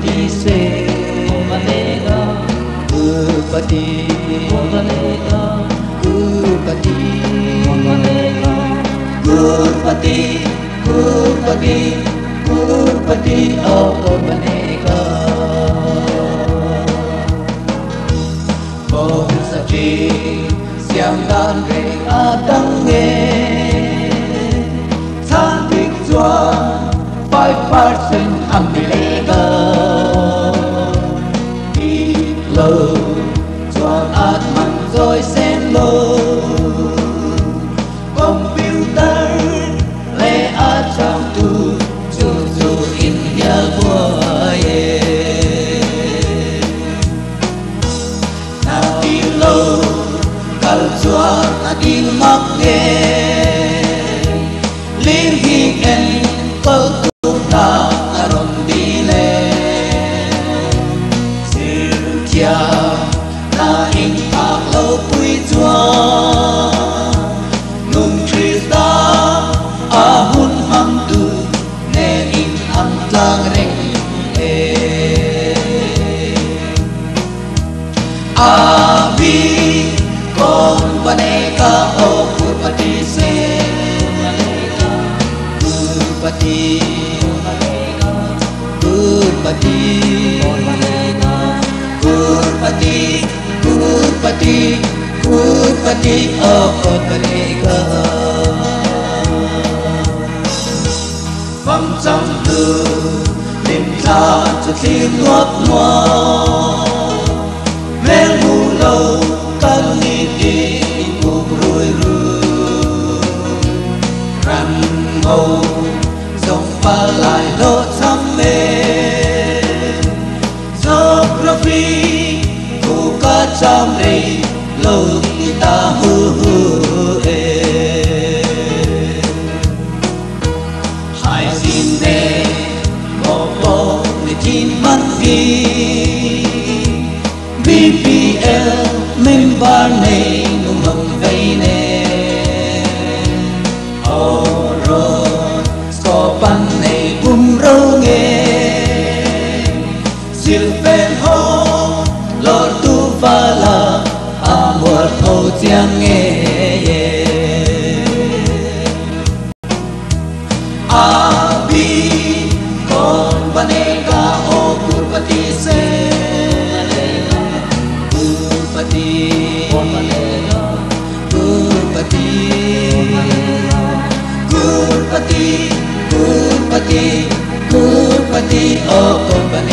Gurupati se Gurupati Gurupati Gurupati Gurupati Gurupati Oko Banega Bông sa chi Siang đàn rê atang nghe Than thích doa 5% America Ít lâu Chọn át mặn rồi xem lâu Computer Lê át trong tu Chú chú India vua ye Nào đi lâu Cալ chua ta đi mắc nghe Liên hình em Câu ta aron dile Sirkia na in aklo pui chua Nung Krista ahun ham tu ne in am tlang reng e Abi kon baneka o Gurupati se Gurupati Gurupati Gurupati Gurupati Gurupati Oko Banega Vòng trong từ Đêm ta cho khi ngót ngoa Mê mù lâu Cân đi đi Mù rùi rùi Răng hầu Dòng pha lại lỗ thăm mê Geography Cụ ca chăm rì Lâu ta hư hư ê Hai xin nê Mô bố Nê chín mắt ghi BPL Mình bà nê Nung hồng vây nê Ô rôSko pan nê bùm râu nghe Silpen ho Lo tu pha la Amor ho tiang nghe Abi Kon banega o Gurupati se Gurupati Gurupati Gurupati Gurupati Gurupati Oko Banega